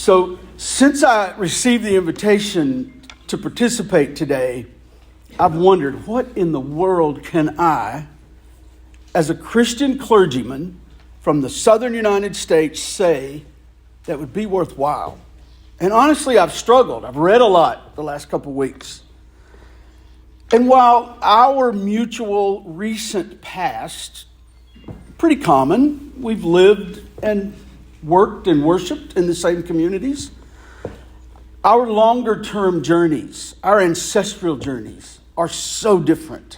So, since I received the invitation to participate today, I've wondered, what in the world can I, as a Christian clergyman from the southern United States, say that would be worthwhile? And honestly, I've struggled. I've read a lot the last couple weeks. And while our mutual recent past, pretty common, we've lived and worked and worshiped in the same communities, our longer term journeys, our ancestral journeys are so different.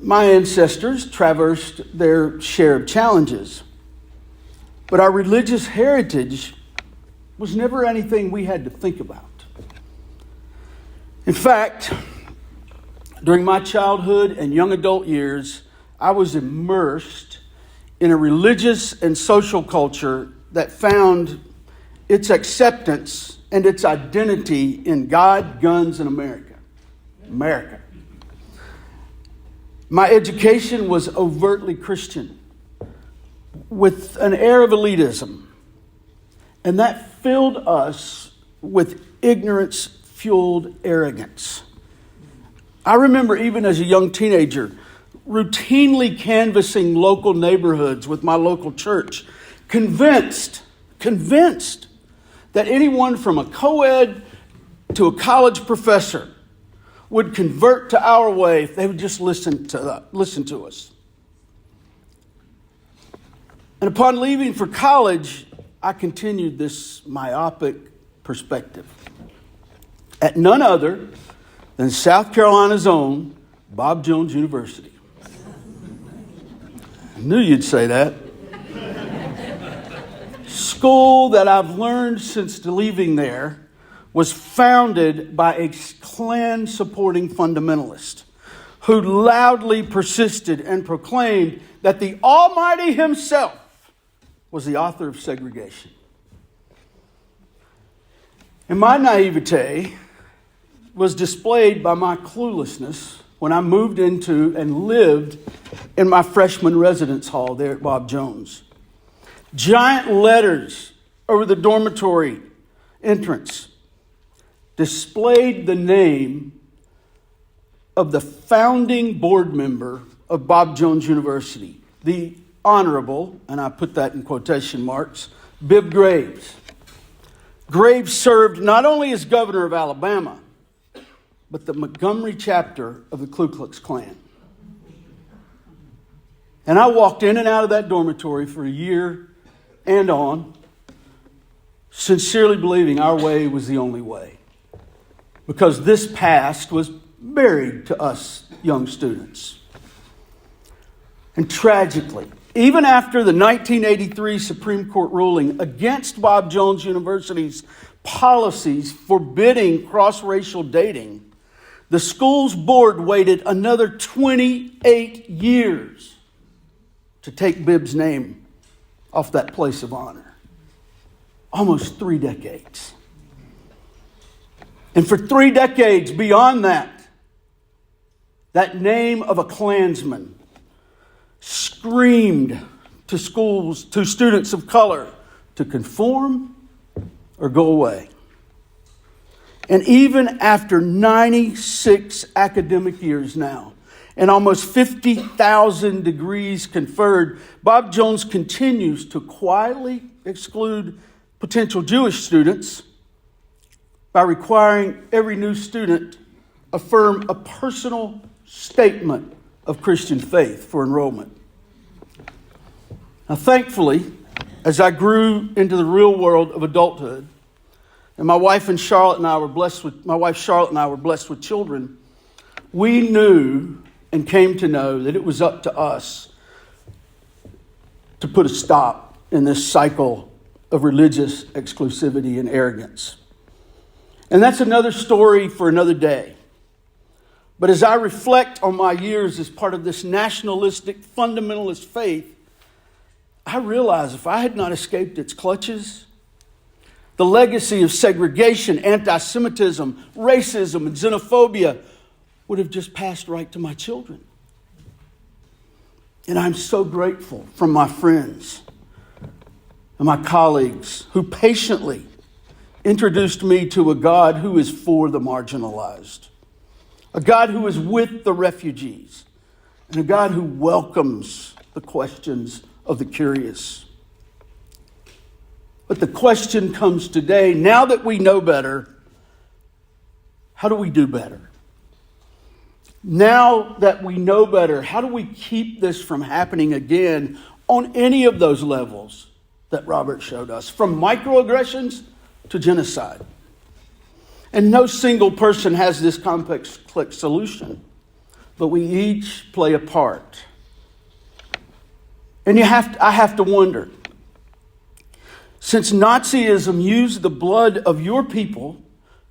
My ancestors traversed their share of challenges, but our religious heritage was never anything we had to think about. In fact, during my childhood and young adult years, I was immersed in a religious and social culture that found its acceptance and its identity in God, guns, and America. My education was overtly Christian, with an air of elitism, and that filled us with ignorance-fueled arrogance. I remember even as a young teenager, routinely canvassing local neighborhoods with my local church, convinced that anyone from a co-ed to a college professor would convert to our way if they would just listen to us. And upon leaving for college, I continued this myopic perspective at none other than South Carolina's own Bob Jones University. I knew you'd say that. School that I've learned since leaving there was founded by a Klan-supporting fundamentalist who loudly persisted and proclaimed that the Almighty himself was the author of segregation. And my naivete was displayed by my cluelessness when I moved into and lived in my freshman residence hall there at Bob Jones. Giant letters over the dormitory entrance displayed the name of the founding board member of Bob Jones University, the Honorable, and I put that in quotation marks, Bibb Graves. Graves served not only as governor of Alabama, but the Montgomery chapter of the Ku Klux Klan. And I walked in and out of that dormitory for a year and on, sincerely believing our way was the only way, because this past was buried to us young students. And tragically, even after the 1983 Supreme Court ruling against Bob Jones University's policies forbidding cross-racial dating, the school's board waited another 28 years to take Bibb's name off that place of honor. Almost 3 decades. And for 3 decades beyond that, that name of a Klansman screamed to schools, to students of color, to conform or go away. And even after 96 academic years now, and almost 50,000 degrees conferred, Bob Jones continues to quietly exclude potential Jewish students by requiring every new student affirm a personal statement of Christian faith for enrollment. Now, thankfully, as I grew into the real world of adulthood, and my wife Charlotte and I were blessed with children, we knew and came to know that it was up to us to put a stop in this cycle of religious exclusivity and arrogance. And that's another story for another day. But as I reflect on my years as part of this nationalistic fundamentalist faith, I realize if I had not escaped its clutches, the legacy of segregation, anti-Semitism, racism, and xenophobia would have just passed right to my children. And I'm so grateful from my friends and my colleagues who patiently introduced me to a God who is for the marginalized, a God who is with the refugees, and a God who welcomes the questions of the curious. But the question comes today, now that we know better, how do we do better? Now that we know better, how do we keep this from happening again on any of those levels that Robert showed us, from microaggressions to genocide? And no single person has this complex solution, but we each play a part. And I have to wonder, since Nazism used the blood of your people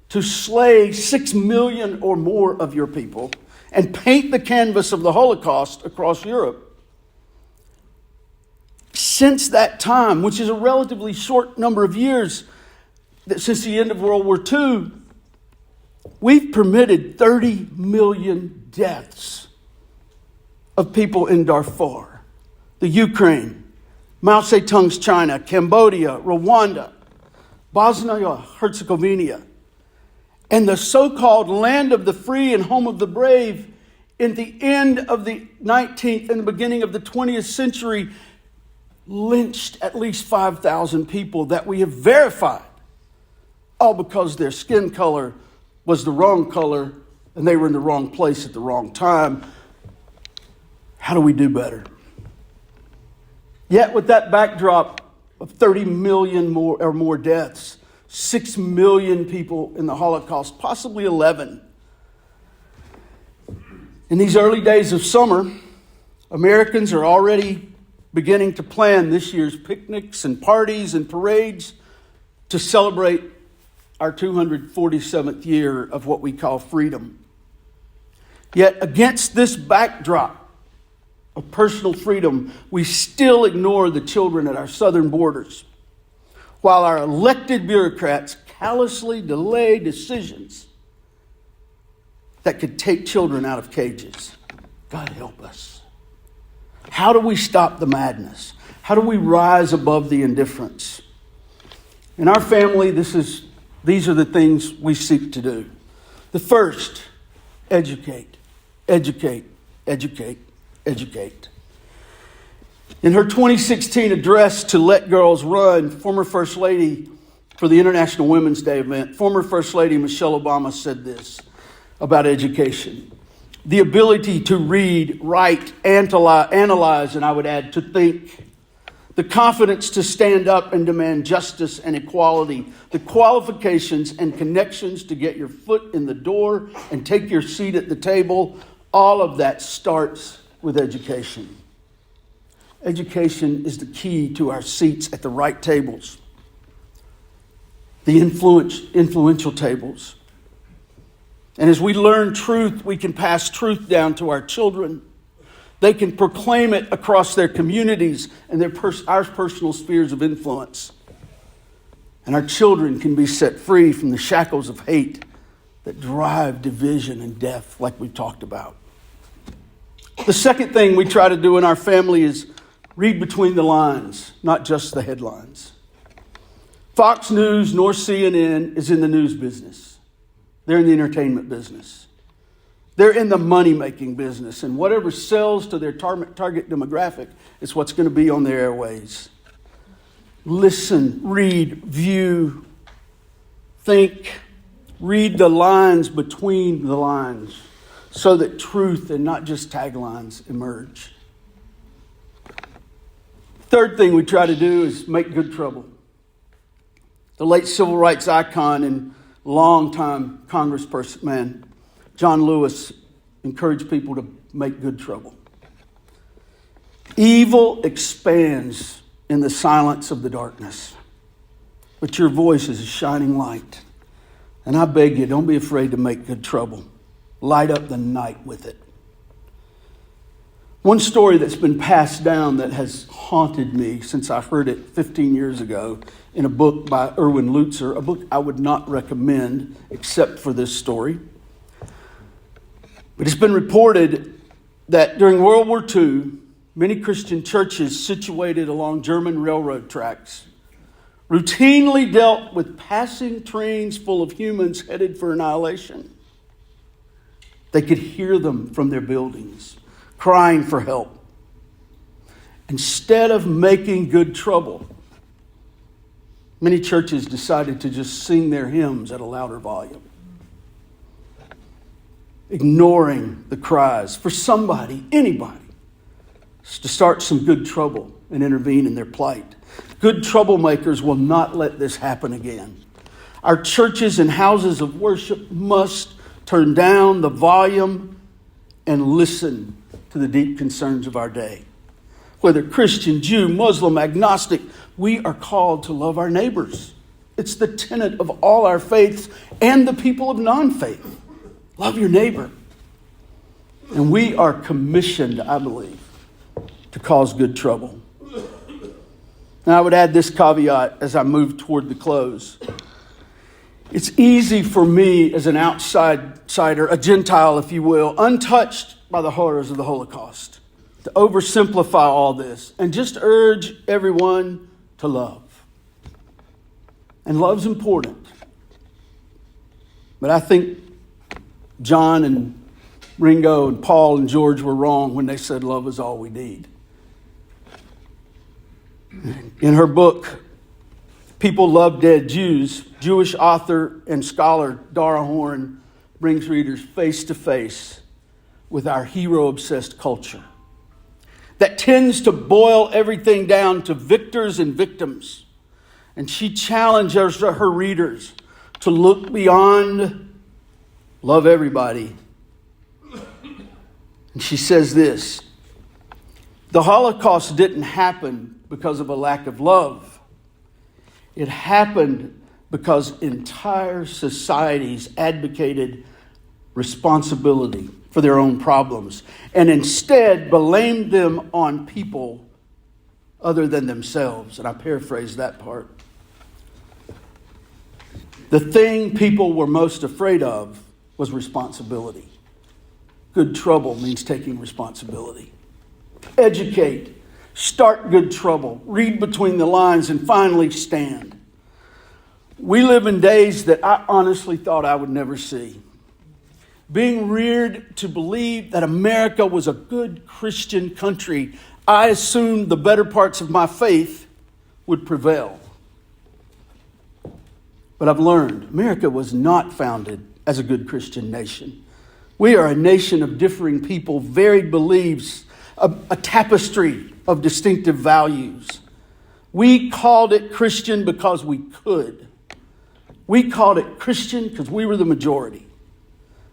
to slay 6 million or more of your people and paint the canvas of the Holocaust across Europe, since that time, which is a relatively short number of years, since the end of World War II, we've permitted 30 million deaths of people in Darfur, the Ukraine, Mao Zedong's China, Cambodia, Rwanda, Bosnia-Herzegovina, and the so-called land of the free and home of the brave in the end of the 19th and the beginning of the 20th century lynched at least 5,000 people that we have verified, all because their skin color was the wrong color and they were in the wrong place at the wrong time. How do we do better? Yet with that backdrop of 30 million more deaths, 6 million people in the Holocaust, possibly 11. In these early days of summer, Americans are already beginning to plan this year's picnics and parties and parades to celebrate our 247th year of what we call freedom. Yet against this backdrop of personal freedom, we still ignore the children at our southern borders, while our elected bureaucrats callously delay decisions that could take children out of cages. God help us. How do we stop the madness? How do we rise above the indifference? In our family, these are the things we seek to do. The first, educate, educate, educate, educate. In her 2016 address to Let Girls Run, former First Lady for the International Women's Day event, former First Lady Michelle Obama said this about education: the ability to read, write, analyze, and I would add to think, the confidence to stand up and demand justice and equality, the qualifications and connections to get your foot in the door and take your seat at the table. All of that starts with education. Education is the key to our seats at the right tables, the influential tables. And as we learn truth, we can pass truth down to our children. They can proclaim it across their communities and our personal spheres of influence. And our children can be set free from the shackles of hate that drive division and death, like we talked about. The second thing we try to do in our family is read between the lines, not just the headlines. Fox News nor CNN is in the news business. They're in the entertainment business. They're in the money-making business, and whatever sells to their target demographic is what's going to be on their airways. Listen, read, view, think, read the lines between the lines so that truth and not just taglines emerge. Third thing we try to do is make good trouble. The late civil rights icon and longtime congressperson, John Lewis, encouraged people to make good trouble. Evil expands in the silence of the darkness, but your voice is a shining light. And I beg you, don't be afraid to make good trouble. Light up the night with it. One story that's been passed down that has haunted me since I heard it 15 years ago in a book by Erwin Lutzer, a book I would not recommend except for this story. But it's been reported that during World War II, many Christian churches situated along German railroad tracks routinely dealt with passing trains full of humans headed for annihilation. They could hear them from their buildings, crying for help. Instead of making good trouble, many churches decided to just sing their hymns at a louder volume, ignoring the cries for somebody, anybody, to start some good trouble and intervene in their plight. Good troublemakers will not let this happen again. Our churches and houses of worship must turn down the volume and listen to the deep concerns of our day. Whether Christian, Jew, Muslim, agnostic, we are called to love our neighbors. It's the tenet of all our faiths and the people of non-faith. Love your neighbor. And we are commissioned, I believe, to cause good trouble. Now, I would add this caveat as I move toward the close. It's easy for me as an outsider, a Gentile, if you will, untouched by the horrors of the Holocaust, to oversimplify all this and just urge everyone to love. And love's important. But I think John and Ringo and Paul and George were wrong when they said love is all we need. In her book, People Love Dead Jews, Jewish author and scholar Dara Horn brings readers face to face with our hero-obsessed culture that tends to boil everything down to victors and victims. And she challenges her readers to look beyond love everybody. And she says this: the Holocaust didn't happen because of a lack of love. It happened because entire societies advocated responsibility for their own problems and instead blamed them on people other than themselves. And I paraphrase that part. The thing people were most afraid of was responsibility. Good trouble means taking responsibility. Educate. Start good trouble. Read between the lines and finally stand. We live in days that I honestly thought I would never see. Being reared to believe that America was a good Christian country, I assumed the better parts of my faith would prevail. But I've learned America was not founded as a good Christian nation. We are a nation of differing people, varied beliefs, a tapestry of distinctive values. We called it Christian because we could. We called it Christian because we were the majority.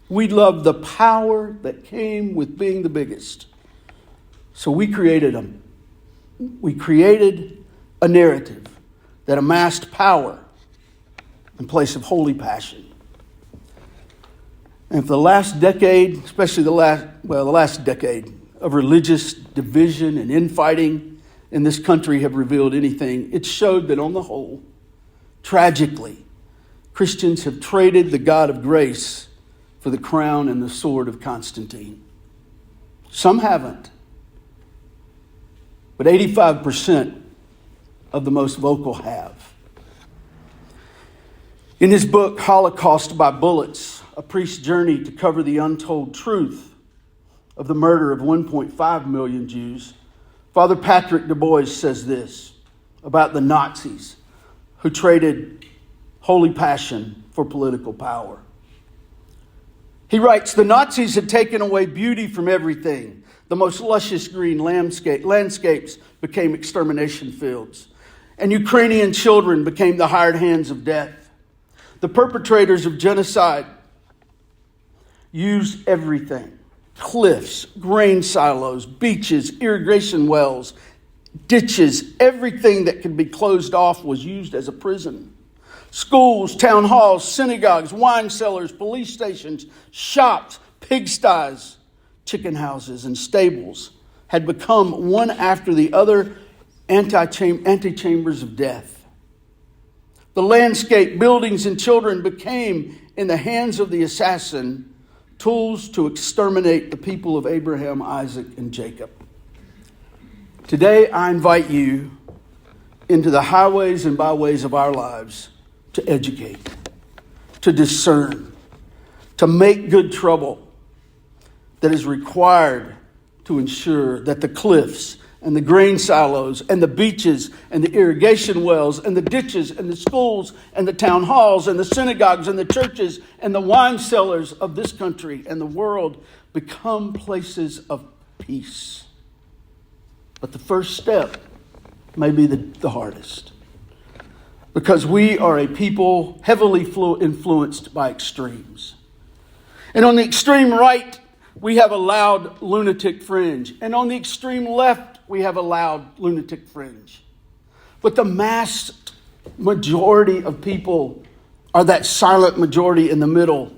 We loved the power that came with being the biggest. So we created a narrative that amassed power in place of holy passion. And for the last decade, especially the last decade of religious division and infighting in this country have revealed anything, it showed that on the whole, tragically, Christians have traded the God of grace for the crown and the sword of Constantine. Some haven't. But 85% of the most vocal have. In his book, Holocaust by Bullets, A Priest's Journey to Cover the Untold Truth of the Murder of 1.5 million Jews, Father Patrick Du Bois says this about the Nazis who traded holy passion for political power. He writes, the Nazis had taken away beauty from everything. The most luscious green landscapes became extermination fields, and Ukrainian children became the hired hands of death. The perpetrators of genocide used everything. Cliffs, grain silos, beaches, irrigation wells, ditches, everything that could be closed off was used as a prison. Schools, town halls, synagogues, wine cellars, police stations, shops, pigsties, chicken houses, and stables had become one after the other antechambers of death. The landscape, buildings, and children became, in the hands of the assassin, tools to exterminate the people of Abraham, Isaac, and Jacob. Today, I invite you into the highways and byways of our lives to educate, to discern, to make good trouble that is required to ensure that the cliffs and the grain silos and the beaches and the irrigation wells and the ditches and the schools and the town halls and the synagogues and the churches and the wine cellars of this country and the world become places of peace. But the first step may be the hardest, because we are a people heavily influenced by extremes. And on the extreme right, we have a loud lunatic fringe. And on the extreme left, we have a loud lunatic fringe. But the massed majority of people are that silent majority in the middle,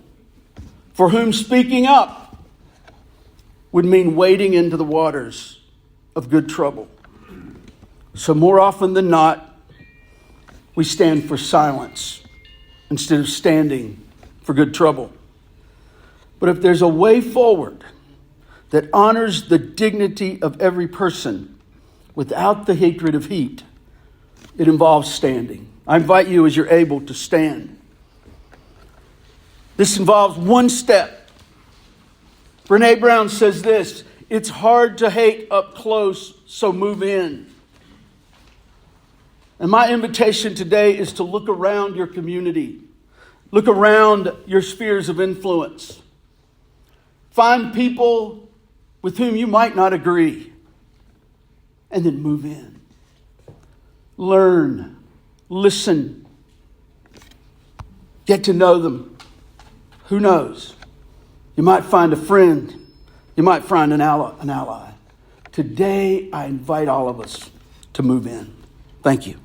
for whom speaking up would mean wading into the waters of good trouble. So more often than not, we stand for silence instead of standing for good trouble. But if there's a way forward that honors the dignity of every person without the hatred of heat, it involves standing. I invite you, as you're able, to stand. This involves one step. Brene Brown says this: it's hard to hate up close, so move in. And my invitation today is to look around your community. Look around your spheres of influence. Find people with whom you might not agree, and then move in. Learn, listen, get to know them. Who knows? You might find a friend. You might find an ally. Today, I invite all of us to move in. Thank you.